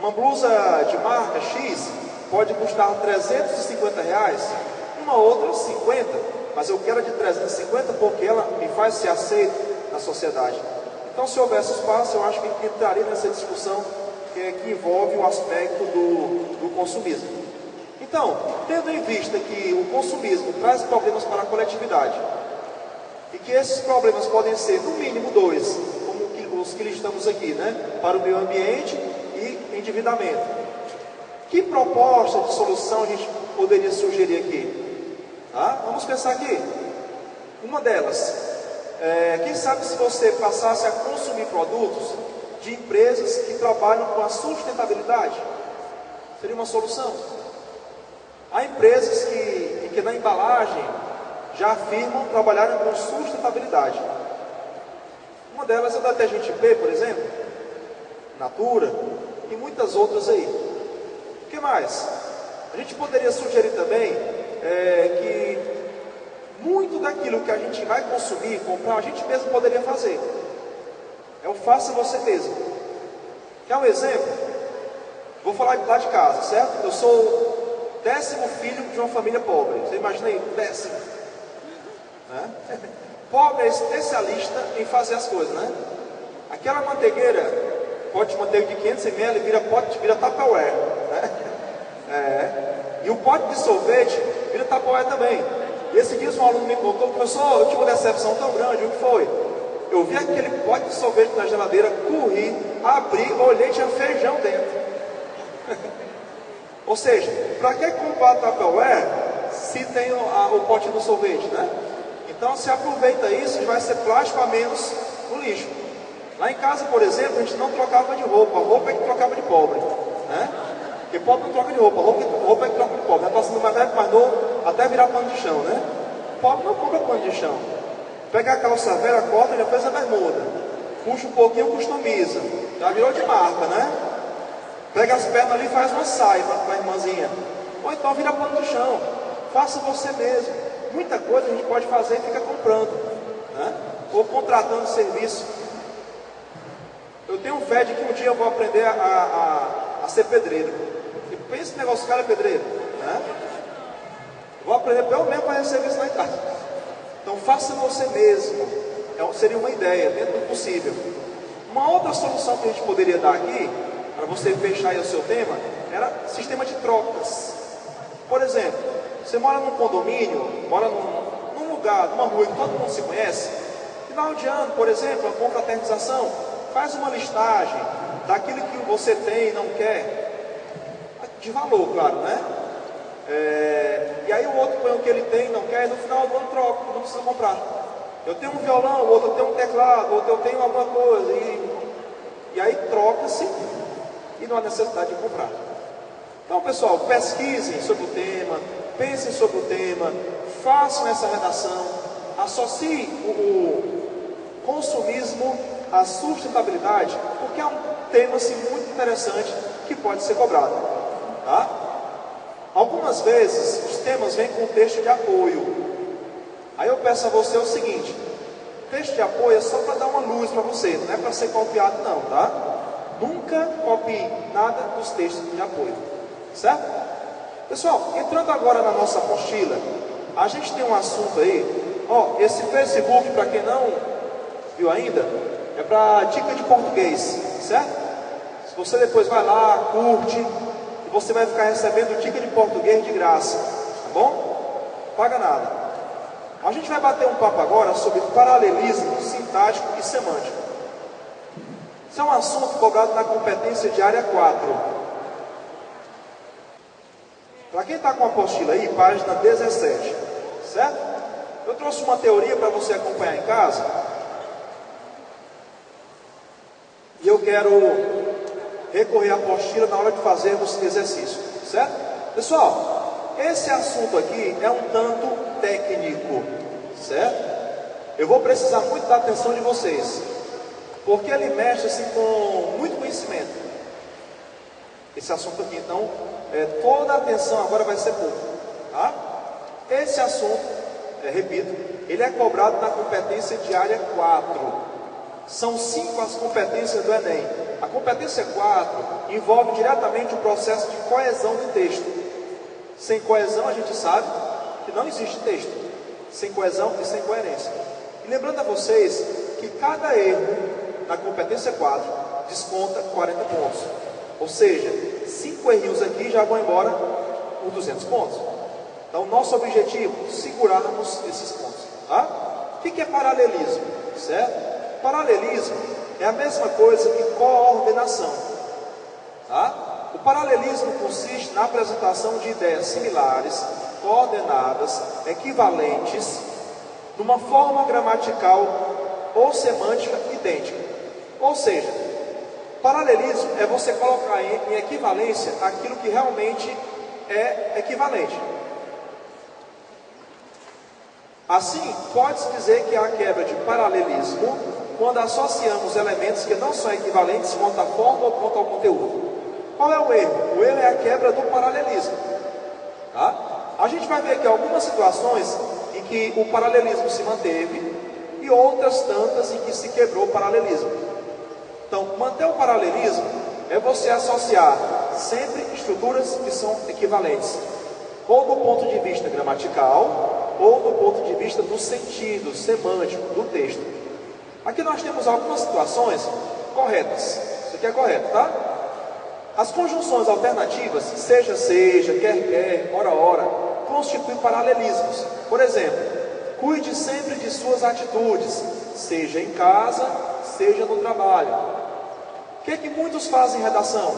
Uma blusa de marca X pode custar R$ 350, uma outra 50, mas eu quero a de 350 porque ela me faz ser aceito na sociedade. Então, se houvesse espaço, eu acho que entraria nessa discussão que envolve o aspecto do consumismo. Então, tendo em vista que o consumismo traz problemas para a coletividade, e que esses problemas podem ser, no mínimo, dois, como os que listamos aqui, né? Para o meio ambiente e endividamento. Que proposta de solução a gente poderia sugerir aqui? Tá? Vamos pensar aqui. Uma delas, quem sabe se você passasse a consumir produtos de empresas que trabalham com a sustentabilidade? Seria uma solução. Há empresas que na embalagem já afirmam trabalharem com sustentabilidade. Uma delas é da TGP, por exemplo, Natura e muitas outras aí. O que mais? A gente poderia sugerir também que muito daquilo que a gente vai consumir, comprar, a gente mesmo poderia fazer. É o faça você mesmo. Quer um exemplo? Vou falar lá de casa, certo? Eu sou o 10º filho de uma família pobre. Você imagina aí, 10º. Né? Pobre é especialista em fazer as coisas, né? Aquela manteigueira, pote de manteiga de 500 ml, vira Tupperware, né? E o pote de sorvete vira Tupperware também. E esse dia um aluno me contou, professor, eu tive uma decepção tão grande. O que foi? Eu vi aquele pote de sorvete na geladeira, corri, abri, olhei, tinha feijão dentro. Ou seja, para que comprar Tupperware se tem o pote do sorvete, né? Então se aproveita isso e vai ser plástico a menos no lixo. Lá em casa, por exemplo, a gente não trocava de roupa. Roupa é que trocava de pobre, né? Porque pobre não troca de roupa, roupa é que troca de pobre. Né? Passando mais velho, mais novo, até virar pano de chão, né? Pobre não compra pano de chão. Pega a calça velha, corta, já fez a bermuda. Puxa um pouquinho, customiza. Já virou de marca, né? Pega as pernas ali e faz uma saia para a irmãzinha. Ou então vira pano de chão. Faça você mesmo. Muita coisa a gente pode fazer e fica comprando, né? Ou contratando serviço. Eu tenho fé de que um dia eu vou aprender a ser pedreiro. E pensa esse negócio, cara é pedreiro, né? Vou aprender pelo menos para fazer serviço lá em casa. Então faça você mesmo. Seria uma ideia, dentro do possível. Uma outra solução que a gente poderia dar aqui, para você fechar aí o seu tema, era sistema de trocas. Por exemplo, você mora num condomínio, mora num lugar, numa rua que todo mundo se conhece. Final de ano, por exemplo, a confraternização, faz uma listagem daquilo que você tem e não quer, de valor, claro, né? E aí o outro põe o que ele tem e não quer, e no final do ano troca, não precisa comprar. Eu tenho um violão, o outro tem um teclado, o outro eu tenho alguma coisa, e aí troca-se e não há necessidade de comprar. Então, pessoal, pesquisem sobre o tema, pensem sobre o tema, façam essa redação, associem o consumismo à sustentabilidade, porque é um tema assim, muito interessante que pode ser cobrado. Tá? Algumas vezes os temas vêm com texto de apoio. Aí eu peço a você o seguinte: texto de apoio é só para dar uma luz para você, não é para ser copiado não, tá? Nunca copie nada dos textos de apoio, certo? Pessoal, entrando agora na nossa apostila, a gente tem um assunto aí, ó, esse Facebook, para quem não viu ainda, é para dica de português, certo? Se você depois vai lá, curte, e você vai ficar recebendo dica de português de graça, tá bom? Não paga nada. A gente vai bater um papo agora sobre paralelismo sintático e semântico. Isso é um assunto cobrado na competência de área 4. Para quem está com a apostila aí, página 17, certo? Eu trouxe uma teoria para você acompanhar em casa. E eu quero recorrer à apostila na hora de fazermos exercício, certo? Pessoal, esse assunto aqui é um tanto técnico, certo? Eu vou precisar muito da atenção de vocês, porque ele mexe assim, com muito conhecimento. Esse assunto aqui, então, toda a atenção agora vai ser pouco, tá? Esse assunto, repito, ele é cobrado na competência de área 4, São 5 as competências do Enem. A competência 4 envolve diretamente o processo de coesão do texto. Sem coesão, a gente sabe que não existe texto. Sem coesão e sem coerência. E lembrando a vocês que cada erro na competência 4 desconta 40 pontos. Ou seja, 5 errinhos aqui já vão embora por 200 pontos. Então, nosso objetivo é segurarmos esses pontos. Tá? O que é paralelismo? Certo? Paralelismo é a mesma coisa que coordenação. Tá? O paralelismo consiste na apresentação de ideias similares, coordenadas, equivalentes, numa forma gramatical ou semântica idêntica. Ou seja, paralelismo é você colocar em equivalência aquilo que realmente é equivalente. Assim, pode-se dizer que há a quebra de paralelismo quando associamos elementos que não são equivalentes quanto à forma ou quanto ao conteúdo. Qual é o erro? O erro é a quebra do paralelismo. Tá? A gente vai ver aqui algumas situações em que o paralelismo se manteve e outras tantas em que se quebrou o paralelismo. Então, manter o paralelismo é você associar sempre estruturas que são equivalentes, ou do ponto de vista gramatical, ou do ponto de vista do sentido semântico do texto. Aqui nós temos algumas situações corretas. Isso aqui é correto, tá? As conjunções alternativas, seja, quer, ora, constituem paralelismos. Por exemplo, cuide sempre de suas atitudes, seja em casa, seja no trabalho. O que é que muitos fazem em redação?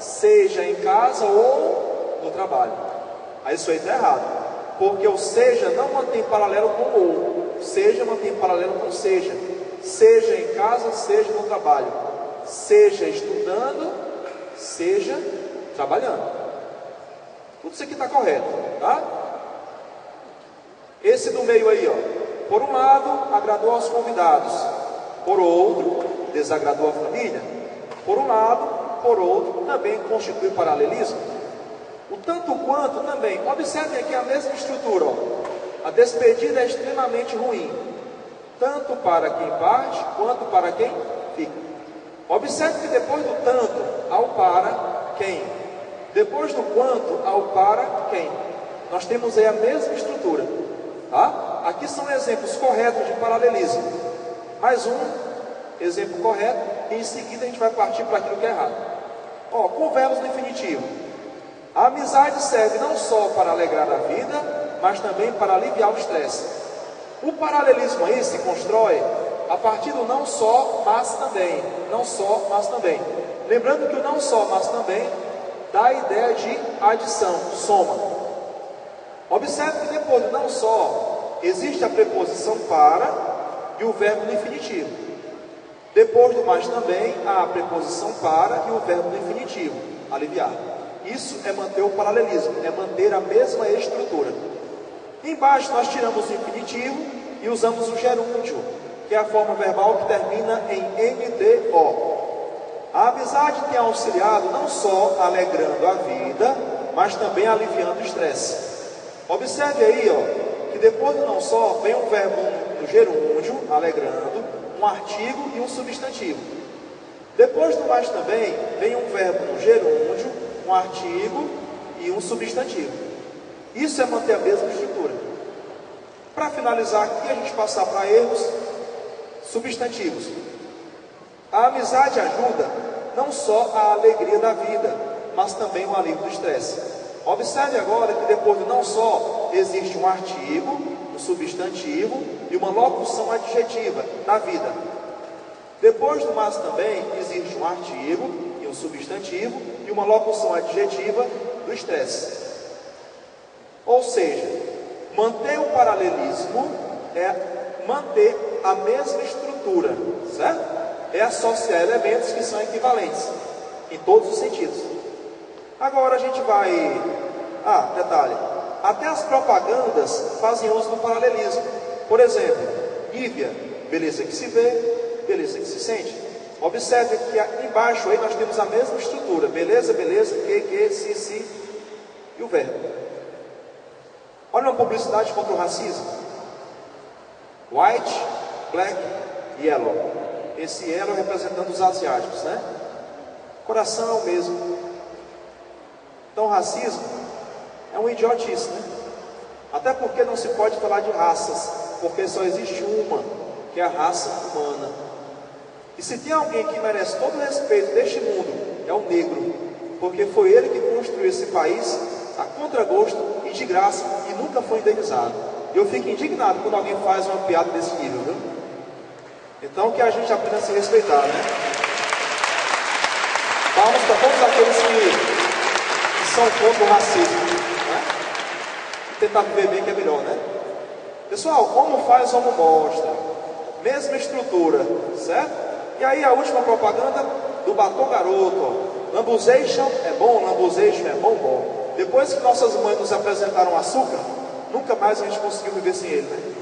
Seja em casa ou no trabalho. Aí isso aí está errado, porque o seja não mantém paralelo com o ou, seja mantém paralelo com seja em casa, seja no trabalho, seja estudando, seja trabalhando. Tudo isso aqui está correto, tá? Esse do meio aí, ó, por um lado, agradou aos convidados, por outro, desagradou a família. Por um lado, por outro, também constitui paralelismo. O tanto quanto também, observem aqui a mesma estrutura, ó. A despedida é extremamente ruim, tanto para quem parte, quanto para quem fica. Observe que depois do tanto, ao para quem. Depois do quanto, ao para quem. Nós temos aí a mesma estrutura. Tá? Aqui são exemplos corretos de paralelismo. Mais um exemplo correto, e em seguida a gente vai partir para aquilo que é errado. Ó, com verbos no infinitivo. A amizade serve não só para alegrar a vida, mas também para aliviar o estresse. O paralelismo aí se constrói a partir do não só, mas também. Não só, mas também. Lembrando que o não só, mas também dá a ideia de adição, soma. Observe que depois do não só, existe a preposição para e o verbo no infinitivo. Depois do mais também, há a preposição para e o verbo no infinitivo, aliviar. Isso é manter o paralelismo, é manter a mesma estrutura. Embaixo nós tiramos o infinitivo e usamos o gerúndio, que é a forma verbal que termina em MDO. A amizade tem auxiliado não só alegrando a vida, mas também aliviando o estresse. Observe aí, ó, que depois do não só vem um verbo no gerúndio, alegrando, um artigo e um substantivo. Depois do mais também vem um verbo no gerúndio, um artigo e um substantivo. Isso é manter a mesma estrutura. Para finalizar aqui, a gente passar para erros substantivos. A amizade ajuda não só a alegria da vida, mas também o alívio do estresse. Observe agora que depois do não só, existe um artigo, um substantivo e uma locução adjetiva na vida. Depois do mas também, existe um artigo e um substantivo e uma locução adjetiva do estresse. Ou seja, manter o paralelismo é manter a mesma estrutura, certo? É associar elementos que são equivalentes, em todos os sentidos. Agora a gente vai... detalhe. Até as propagandas fazem uso do paralelismo. Por exemplo, Nívea, beleza que se vê, beleza que se sente. Observe que embaixo aí nós temos a mesma estrutura. Beleza, beleza, que, se e o verbo. Olha uma publicidade contra o racismo. White, black, yellow. esse elo representando os asiáticos, né? Coração é o mesmo. Então, racismo é uma idiotice, né? Até porque não se pode falar de raças, porque só existe uma, que é a raça humana. E se tem alguém que merece todo o respeito deste mundo, é o negro, porque foi ele que construiu esse país a contragosto e de graça e nunca foi indenizado. Eu fico indignado quando alguém faz uma piada desse nível, viu? Então que a gente aprenda a se respeitar, né? Palmas para todos aqueles que são contra o racismo, né? Tentar viver bem que é melhor, né? Pessoal, como faz, como mostra. Mesma estrutura, certo? E aí a última propaganda do batom garoto, ó. Lambuzation é bom, lambuzation é bom. Depois que nossas mães nos apresentaram açúcar, nunca mais a gente conseguiu viver sem ele, né?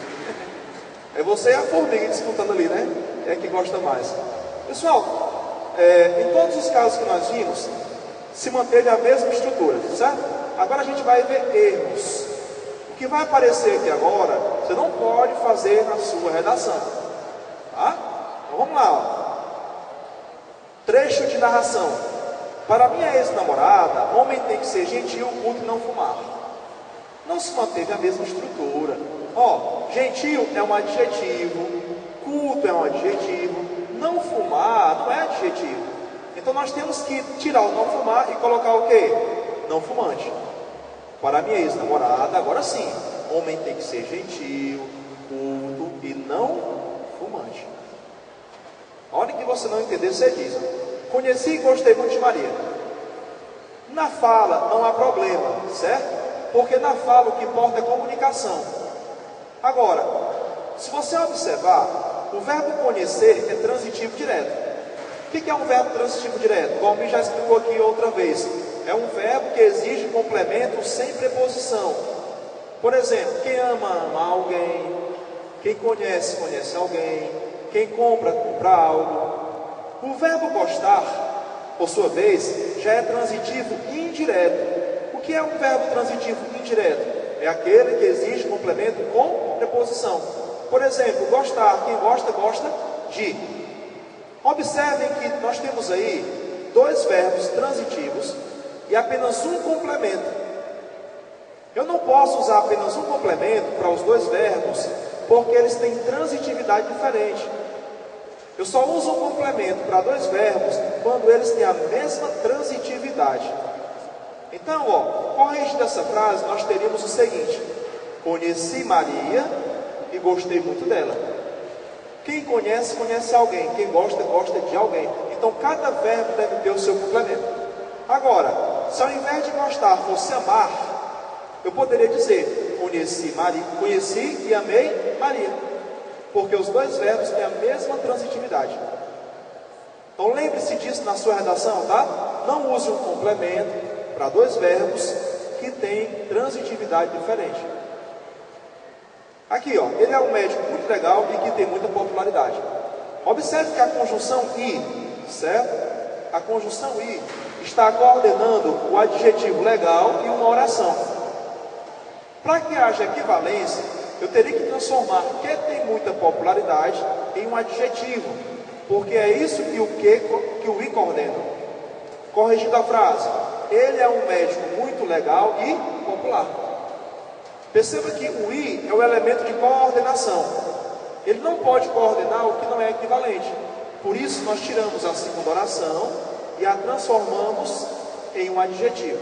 É você e a formiga disputando ali, né? É que gosta mais. Pessoal, em todos os casos que nós vimos, se manteve a mesma estrutura, certo? Agora a gente vai ver erros. O que vai aparecer aqui agora, você não pode fazer na sua redação, tá? Então vamos lá, ó. Trecho de narração. Para minha ex-namorada, homem tem que ser gentil, culto e não fumar. Não se manteve a mesma estrutura. Ó, gentil é um adjetivo, culto é um adjetivo, não fumar não é adjetivo. Então nós temos que tirar o não fumar e colocar o quê? Não fumante. Para minha ex-namorada, agora sim, homem tem que ser gentil, culto e não fumante. A hora que você não entender, você diz: conheci e gostei muito de Maria. Na fala não há problema, certo? Porque na fala o que importa é comunicação. Agora, se você observar, o verbo conhecer é transitivo direto. O que é um verbo transitivo direto? Como já explicou aqui outra vez, é um verbo que exige complemento sem preposição. Por exemplo, quem ama, ama alguém. Quem conhece, conhece alguém. Quem compra, compra algo. O verbo gostar, por sua vez, já é transitivo indireto. O que é um verbo transitivo indireto? É aquele que exige complemento com preposição. Por exemplo, gostar. Quem gosta, gosta de. Observem que nós temos aí dois verbos transitivos e apenas um complemento. Eu não posso usar apenas um complemento para os dois verbos, porque eles têm transitividade diferente. Eu só uso um complemento para dois verbos quando eles têm a mesma transitividade. Então, ó, corrigindo essa frase, nós teríamos o seguinte: conheci Maria e gostei muito dela. Quem conhece, conhece alguém. Quem gosta, gosta de alguém. Então, cada verbo deve ter o seu complemento. Agora, se ao invés de gostar fosse amar, eu poderia dizer: conheci Maria, conheci e amei Maria. Porque os dois verbos têm a mesma transitividade. Então lembre-se disso na sua redação, tá? Não use um complemento para dois verbos que têm transitividade diferente. Aqui, ó, ele é um médico muito legal e que tem muita popularidade. Observe que a conjunção I, certo? A conjunção I está coordenando o adjetivo legal e uma oração. Para que haja equivalência, eu teria que transformar que tem muita popularidade em um adjetivo, porque é isso que o I coordena. Corrigindo a frase, ele é um médico muito legal e popular. Perceba que o I é o elemento de coordenação. Ele não pode coordenar o que não é equivalente. Por isso nós tiramos a segunda oração e a transformamos em um adjetivo.